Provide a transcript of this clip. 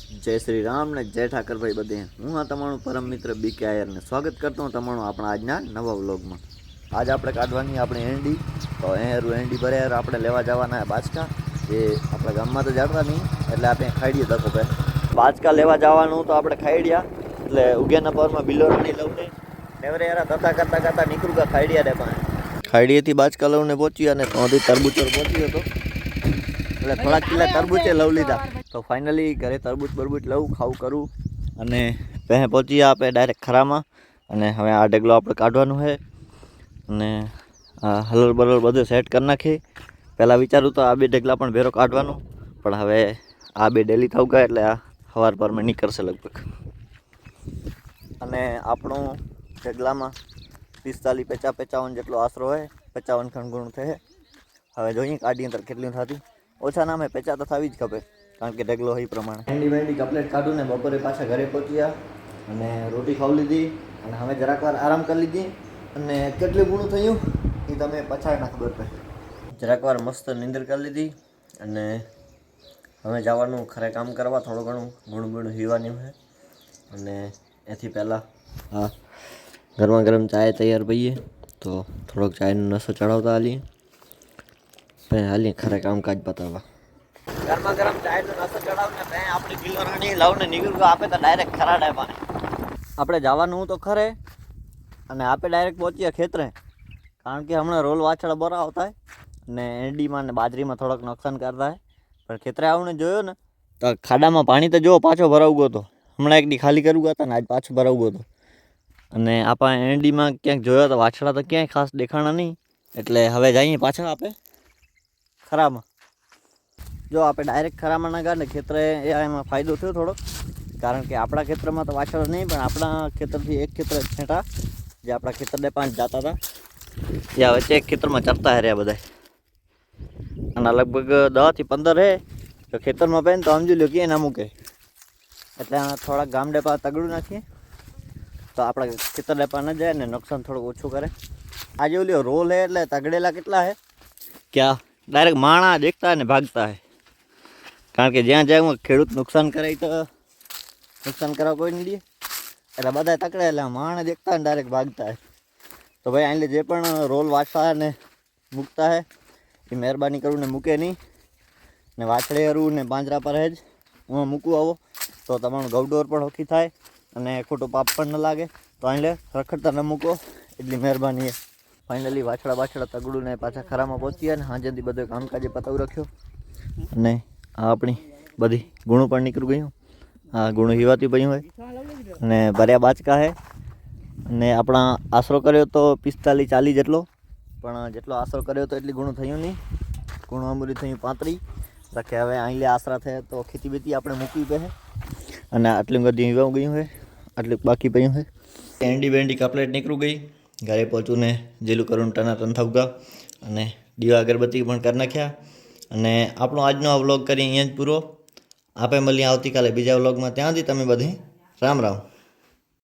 जय श्री राम ने जय ठाकर भाई बधे हूँ हाँ तमारू परम मित्र बीके आयर ने स्वागत करता हूँ तमारू अपना आजना नवा व्लॉग में। आज आपणे काढवानी अपनी एंडी तो अरू एंडी भरे आपणे लेवा जवाना है बाचका। ये अपने गाम में तो जाता नहीं एटले आपणे खाईडीए धक्को पे बाचका लेवा जवानुं तो आपणे खाईडिया एटले उग्याना पर में बिलोरानी लवने नेवरे यार धक्का करता करता निकळुगा खाईडिया रे पासे खाईडिएथी बाचका लवने पहोंची अने तोंथी तरबूचर पहोंची हतो એટલે થોડા કિલ્લા તરબૂચે લઉં લીધા તો ફાઇનલી ઘરે તરબૂચ બરબૂચ લઉં ખાવું કરું અને પહે પહોંચી આપણે ડાયરેક્ટ ખરામાં અને હવે આ ઢગલો આપણે કાઢવાનું છે અને હલર બલર બધું સેટ કરી નાખી પહેલાં વિચારું તો આ બે ઢગલા પણ ભેરો કાઢવાનું પણ હવે આ બે ડેલી થવું ગયા એટલે આ સવાર પર મેં નીકળશે લગભગ અને આપણું ઢગલામાં 45 55 જેટલો આશરો હોય 55 ખણ ગુણ થશે હવે જોઈએ કાઢી અંદર કેટલી થતી ઓછા નામે પેચા તો થવી જ ખપે કારણ કે ઢગલો એ પ્રમાણે ભેંડી ભેંડી કમ્પ્લીટ કાઢું ને બપોરે પાછા ઘરે પહોંચ્યા અને રોટી ખાવી લીધી અને હવે જરાક વાર આરામ કરી લીધી અને કેટલું ગુણું થયું એ તમે પછાડના ખબર પડે જરાક વાર મસ્ત નીંદર કરી લીધી અને હવે જવાનું ખરે કામ કરવા થોડું ઘણું ગુણ ગુણ હીવાનું છે અને એથી પહેલાં હા ગરમા ગરમ ચાય તૈયાર પહીએ તો થોડોક ચાયનો નશો ચડાવતા હાલીએ हाली खरे काम काज बतावा गरमा गरम चाय तो नशो चढ़ावने पे अपनी बिलोरानी लावने निकल गयो आपे तो डायरेक्ट खरा डे पाने आपणे जवानुं तो खरे अने आपे डायरेक्ट पहोंचीए खेतरे कारण के हमणे रोल वाछड़ा बरा होता है ने एंडी में ने बाजरी में थोड़क नुकसान करता है पर खेतरे आवने जोयो ने तो खाड़ा में पानी तो जो पाछो भराव गयो तो हमणे एक दी खाली करवू गया था ने आज पाछो भराव गयो तो अने आपा एंडी में क्यांक जोयो तो वाछड़ा तो क्यांय खास देखाणा नहीं एटले हवे जाईए पाछा आपे खरा में जो आप डायरेक्ट खरा में ना गए खेतर एम फायदो थो थोड़ो कारण के अपना खेतर में तो वाछड़ नहीं पर अपना खेतर थी एक खेतर छेटा जो अपना खेतर ने 5 जाता था या वच्चे एक खेतर में चरता है रहा बधाय अने लगभग 10 થી 15 है तो खेतर में पेन तो समझी लो कि ना मूके एटले थोड़ा गाम डेपा तगड़ू नाखीए तो अपना खेतर डेपा न जाए ने नुकसान थोड़ा ओछું करे आज ओलियो रोल है एटले तगड़ेला केटला है क्या डायरेक्ट माणा देखता है ने भागता है कारण के ज्यां जाए खेडूत नुकसान करे तो नुकसान करा कोई नहीं दिए एटले बधाय तकड़े एटले माणा देखता है डायरेक्ट भागता है तो भाई आइले जे पण रोल वाछड़ा ने मूकता है ये मेहरबानी करू ने मूके नहीं ने वाछड़े हरू ने પાંજરા पर है ज હું મૂકું આવો તો તમારું ગૌડોર પણ ઓખી થાય અને ખોટો પાપ પણ ન લાગે તો આઈલે રખડતા ન મૂકો એટલી મહેરબાની છે फाइनली वाछड़ा बाछड़ा तगड़ू ने पाछा खरा में पहुंची ने हाँ जल्दी बधो कामकाजे पतावी रख्यो ने आ अपनी बधी गुणों पर निकल गई हाँ गुणों हीवाती पई है ने भर्या बाचका है ने अपना आसरो कर्यो तो 45 40 जेटलो पण जेटलो आसरो कर्यो तो एटली गुणों थयुं नहीं गुणों अमूरी थयुं 35 रखे हवे आईले आसरा थे तो खेती बेती आपणे मूकवी पड़े अने आटली बधी हीवा गई है आटली बाकी पई है एंडी बेंडी कपलेट निकल गई घरे पहुँचू ने जेलू करूँ टनाटन थवगा अने दीवा अगरबत्ती पण कर नाख्या अने आपणो आजनो आ व्लॉग करी अहींया ज पूरो आपे मळीए आवती काले बीजा व्लॉग में त्यां सुधी तमे बधे राम राम।